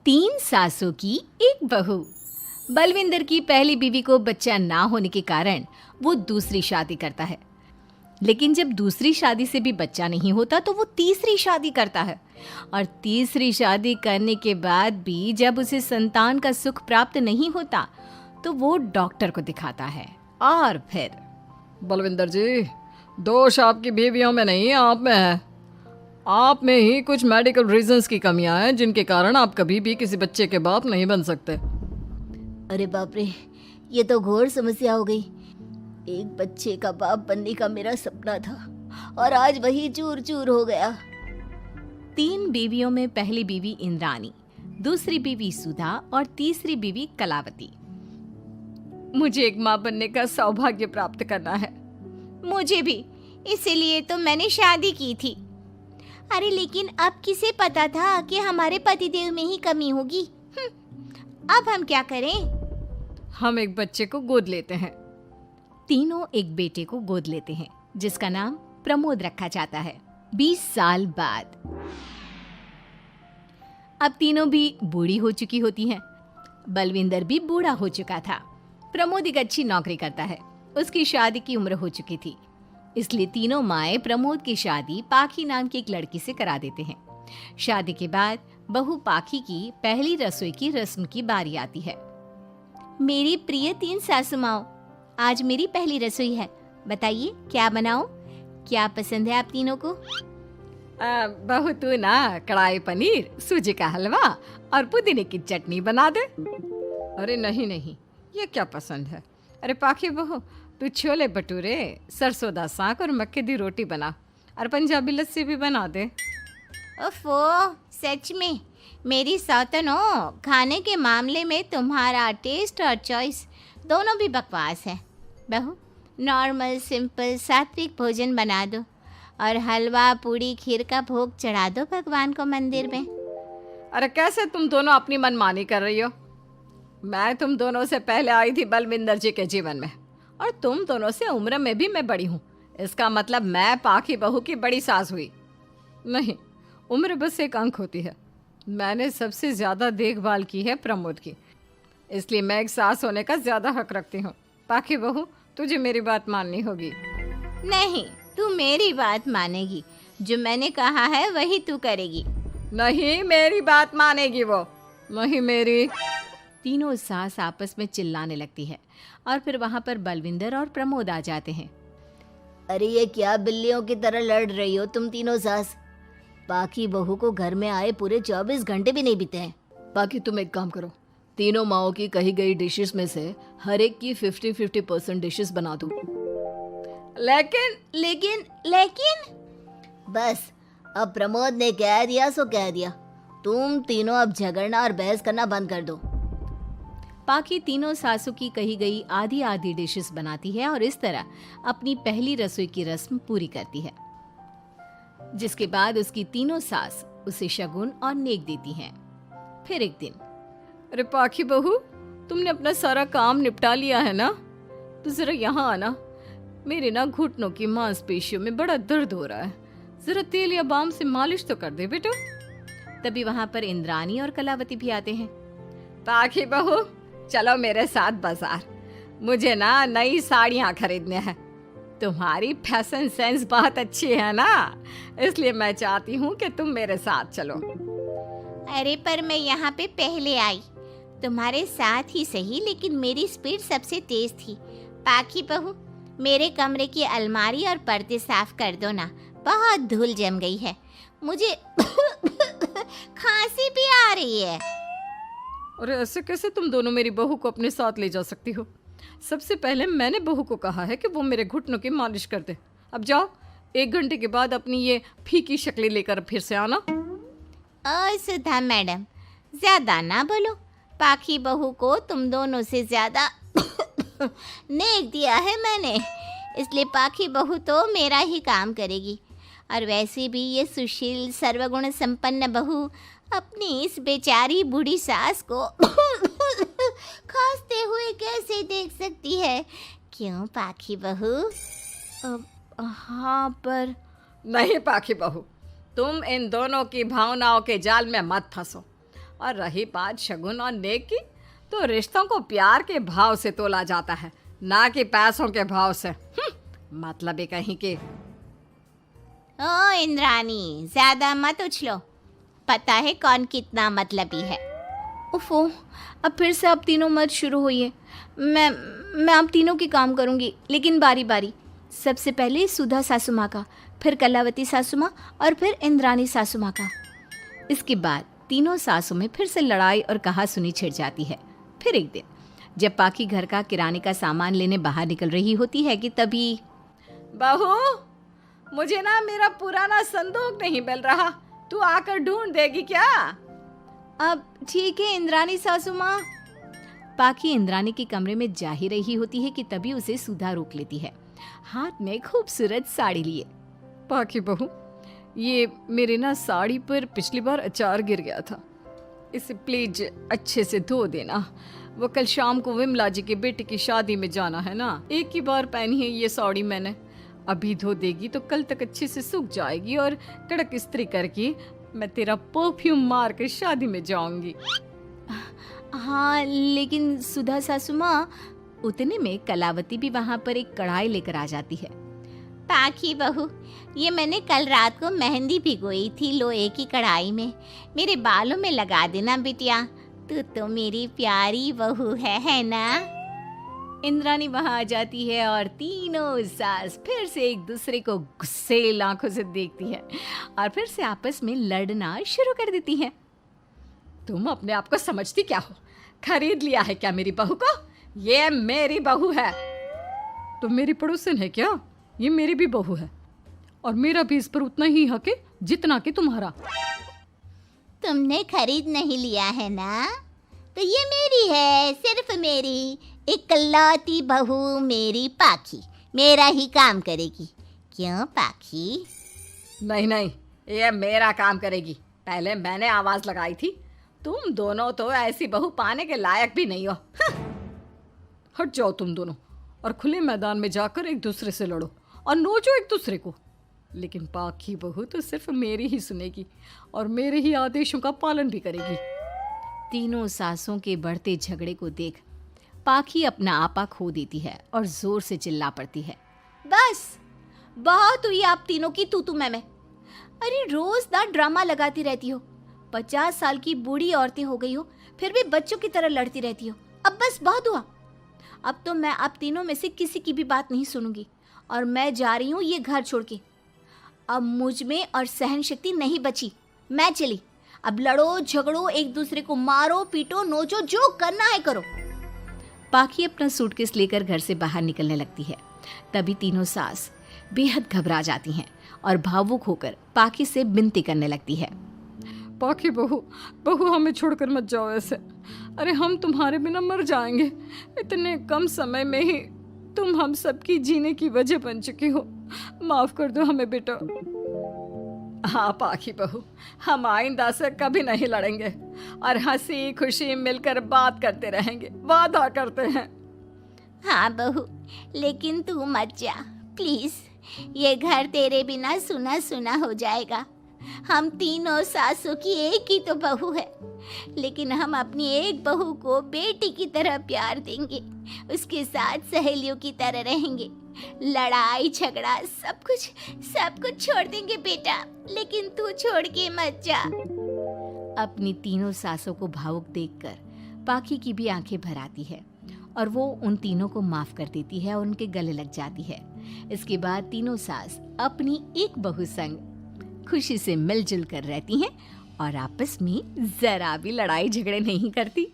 तीन सासों की एक बहू। बलविंदर की पहली बीवी को बच्चा ना होने के कारण वो दूसरी शादी करता है, लेकिन जब दूसरी शादी से भी बच्चा नहीं होता तो वो तीसरी शादी करता है, और तीसरी शादी करने के बाद भी जब उसे संतान का सुख प्राप्त नहीं होता तो वो डॉक्टर को दिखाता है। और फिर बलविंदर जी, दोष आपकी बीवियों में नहीं, आप में है। आप में ही कुछ मेडिकल रीजंस की कमियां हैं जिनके कारण आप कभी भी किसी बच्चे के बाप नहीं बन सकते। अरे बाप रे, ये तो घोर समस्या हो गई। एक बच्चे का बाप बनने का मेरा सपना था और आज वही चूर चूर हो गया। तीन बीवियों में पहली बीवी इंद्राणी, दूसरी बीवी सुधा और तीसरी बीवी कलावती। मुझे एक माँ बनने का सौभाग्य प्राप्त करना है। मुझे भी, इसीलिए तो मैंने शादी की थी। अरे लेकिन अब किसे पता था कि हमारे पतिदेव में ही कमी होगी। अब हम क्या करें? हम एक बच्चे को गोद लेते हैं। तीनों एक बेटे को गोद लेते हैं जिसका नाम प्रमोद रखा जाता है। 20 साल बाद अब तीनों भी बूढ़ी हो चुकी होती हैं। बलविंदर भी बूढ़ा हो चुका था। प्रमोद एक अच्छी नौकरी करता है। उसकी शादी की उम्र हो चुकी थी, इसलिए तीनों माएं प्रमोद की शादी पाखी नाम की एक लड़की से करा देते हैं। शादी के बाद बहू पाखी की पहली रसोई की रस्म की बारी आती है। मेरी प्रिय तीन सासू माओ, आज मेरी पहली रसोई है। बताइए क्या बनाऊं? क्या पसंद है आप तीनों को? बहू तू ना कढ़ाई पनीर, सूजी का हलवा और पुदीने की चटनी बना दे। अरे नहीं नहीं, ये क्या पसंद है? अरे पाखी बहू, तू छोले भटूरे, सरसों दा साग और मक्के दी रोटी बना और पंजाबी लस्सी भी बना दे। ओफो, सच में मेरी सौतन हो, खाने के मामले में तुम्हारा टेस्ट और चॉइस दोनों भी बकवास है। बहू, नॉर्मल सिंपल सात्विक भोजन बना दो और हलवा पूड़ी खीर का भोग चढ़ा दो भगवान को मंदिर में। अरे कैसे तुम दोनों अपनी मनमानी कर रही हो? मैं तुम दोनों से पहले आई थी बलविंदर जी के जीवन में, और तुम दोनों से उम्र में भी मैं बड़ी हूँ। इसका मतलब मैं पाखी बहू की बड़ी सास हुई? नहीं, उम्र बस एक अंक होती है। मैंने सबसे ज़्यादा देखभाल की है प्रमोद की, इसलिए मैं एक सास होने का ज़्यादा हक रखती हूँ। पाखी बहू, तुझे मेरी बात माननी होगी। नहीं, तू मेरी बात मानेगी। जो मैंने कहा है वही तू करेगी। नहीं, मेरी बात मानेगी वो। नहीं मेरी। तीनों सास आपस में चिल्लाने लगती है और फिर वहां पर बलविंदर और प्रमोद आ जाते हैं। अरे ये क्या बिल्लियों की तरह लड़ रही हो तुम तीनों सास? बाकी बहू को घर में आए पूरे 24 घंटे भी नहीं बीते हैं। बाकी तुम एक काम करो, तीनों माओं की कही गई डिशेस में से हर एक की 50-50% डिशेस बना दो। लेकिन बस, अब प्रमोद ने कह दिया सो कह दिया। तुम तीनों अब झगड़ना और बहस करना बंद कर दो। पाखी तीनों सासों की कही गई आधी आधी डिशेस बनाती है और इस तरह अपनी पहली रसोई की रस्म पूरी करती है, जिसके बाद उसकी तीनों सास उसे शगुन और नेक देती हैं। फिर एक दिन, अरे पाखी बहू, तुमने अपना सारा काम निपटा लिया है ना? तो जरा यहाँ आना। मेरे ना घुटनों की मांसपेशियों में बड़ा दर्द हो रहा है। जरा तेल या बाम से मालिश तो कर दे बेटा। तभी वहां पर इंद्राणी और कलावती भी आते हैं। पाखी बहू, चलो मेरे साथ बाजार। मुझे ना नई साड़ियाँ खरीदने हैं। तुम्हारी फैशन सेंस बहुत अच्छी है ना, इसलिए मैं चाहती हूँ कि तुम मेरे साथ चलो। अरे पर मैं यहाँ पे पहले आई, तुम्हारे साथ ही सही, लेकिन मेरी स्पीड सबसे तेज थी। पाखी बहू, मेरे कमरे की अलमारी और पर्दे साफ कर दो ना, बहुत धूल जम गई है। मुझे खांसी भी आ रही है। अरे ऐसे कैसे तुम दोनों मेरी बहू को अपने साथ ले जा सकती हो? सबसे पहले मैंने बहू को कहा है कि वो मेरे घुटनों की मालिश कर दे। अब जाओ, 1 घंटे के बाद अपनी ये फीकी शक्लें लेकर फिर से आना। सुधा मैडम, ज्यादा ना बोलो। पाखी बहू को तुम दोनों से ज्यादा नेक दिया है मैंने, इसलिए पाखी बहू तो मेरा ही काम करेगी। और वैसे भी ये सुशील सर्वगुण संपन्न बहू अपनी इस बेचारी बूढ़ी सास को खांसते हुए कैसे देख सकती है? क्यों पाखी बहू? हाँ, पर नहीं पाखी बहू, तुम इन दोनों की भावनाओं के जाल में मत फंसो। और रही बात शगुन और नेक की, तो रिश्तों को प्यार के भाव से तोला जाता है, ना कि पैसों के भाव से। मतलब ही कहीं के। ओ इंद्रानी, ज्यादा मत उछलो, पता है कौन कितना मतलबी है। उफो, अब फिर से आप तीनों मत शुरू होइए। मैं आप तीनों के काम करूँगी, लेकिन बारी बारी। सबसे पहले सुधा सासू माँ का, फिर कलावती सासू माँ और फिर इंद्रानी सासू माँ का। इसके बाद तीनों सासों में फिर से लड़ाई और कहासुनी छिड़ जाती है। फिर एक दिन जब पाखी घर का किराने का सामान लेने बाहर निकल रही होती है कि तभी, बहू, मुझे ना मेरा पुराना संदूक नहीं मिल रहा, तू आकर ढूंढ देगी क्या? अब ठीक है इंद्रानी सासू माँ। पाखी इंद्रानी के कमरे में जा ही रही होती है कि तभी उसे सुधा रोक लेती है, हाथ में खूबसूरत साड़ी लिए। पाखी बहू, ये मेरे ना साड़ी पर पिछली बार अचार गिर गया था, इसे प्लीज अच्छे से धो देना। वो कल शाम को विमला जी के बेटे की शादी में जाना है ना, एक ही बार पहनी है ये साड़ी मैंने। अभी धो देगी तो कल तक अच्छे से सूख जाएगी और कड़क इस्त्री करके मैं तेरा परफ्यूम मार कर शादी में जाऊंगी। हाँ, लेकिन सुधा सासू माँ, उतने में कलावती भी वहाँ पर एक कढ़ाई लेकर आ जाती है। पाखी बहू, ये मैंने कल रात को मेहंदी भिगोई थी लोहे की कढ़ाई में, मेरे बालों में लगा देना बिटिया, तू तो मेरी प्यारी बहू है ना? इंद्रानी वहाँ आ जाती है और तीनों सास फिर से एक दूसरे को गुस्सेल आंखों से देखती है और फिर से आपस में लड़ना शुरू कर देती है। तुम अपने आप को समझती क्या हो? खरीद लिया है क्या मेरी बहू को? ये मेरी बहू है। तुम मेरी पड़ोसन है क्या? ये मेरी भी बहू है और मेरा भी इस पर उतना ही हक है जितना कि तुम्हारा। तुमने खरीद नहीं लिया है ना, तो ये मेरी है, सिर्फ मेरी, इकलौती बहू मेरी पाखी, मेरा ही काम करेगी। क्यों पाखी? नहीं नहीं, ये मेरा काम करेगी। पहले मैंने आवाज लगाई थी। तुम दोनों तो ऐसी बहू पाने के लायक भी नहीं हो। हट जाओ तुम दोनों और खुले मैदान में जाकर एक दूसरे से लड़ो और नोचो एक दूसरे को। लेकिन पाखी बहू तो सिर्फ मेरी ही सुनेगी और मेरे ही आदेशों का पालन भी करेगी। तीनों सासों के बढ़ते झगड़े को देख पाखी अपना आपा खो देती है और जोर से चिल्ला पड़ती है, बस बहुत हुई आप तीनों की तू मैं। अरे रोज ना ड्रामा लगाती रहती हो, 50 साल की बूढ़ी औरतें हो गई हो, फिर भी बच्चों की तरह लड़ती रहती हो। अब बस बहुत हुआ। अब तो मैं आप तीनों में से किसी की भी बात नहीं सुनूंगी और मैं जा रही हूँ ये घर छोड़ के। अब मुझ में और सहन शक्ति नहीं बची, मैं चली। अब लड़ो झगड़ो, एक दूसरे को मारो पीटो नोचो, जो करना है करो। पाखी अपना सूटकेस लेकर घर से बाहर निकलने लगती है। तभी तीनों सास बेहद घबरा जाती हैं और भावुक होकर पाखी से विनती करने लगती है, पाखी बहू, बहू हमें छोड़कर मत जाओ ऐसे। अरे हम तुम्हारे बिना मर जाएंगे। इतने कम समय में ही तुम हम सबकी जीने की वजह बन चुकी हो। माफ कर दो हमें बेटा। हाँ पाखी बहू, हम आइंदा से कभी नहीं लड़ेंगे और हंसी खुशी मिलकर बात करते रहेंगे, वादा करते हैं। हाँ बहू, लेकिन तू मत जा प्लीज, ये घर तेरे बिना सुना सुना हो जाएगा। हम तीनों सासों की एक ही तो बहू है, लेकिन हम अपनी एक बहू को बेटी की तरह प्यार देंगे, उसके साथ सहेलियों की तरह रहेंगे। लड़ाई झगड़ा सब कुछ छोड़ देंगे बेटा, लेकिन तू छोड़ के मत जा। अपनी तीनों सासों को भावुक देखकर पाखी की भी आंखें भर आती है और वो उन तीनों को माफ कर देती है और उनके गले लग जाती है। इसके बाद तीनों सास अपनी एक बहू संग खुशी से मिलजुल कर रहती हैं और आपस में जरा भी लड़ाई झगड़े नहीं करती।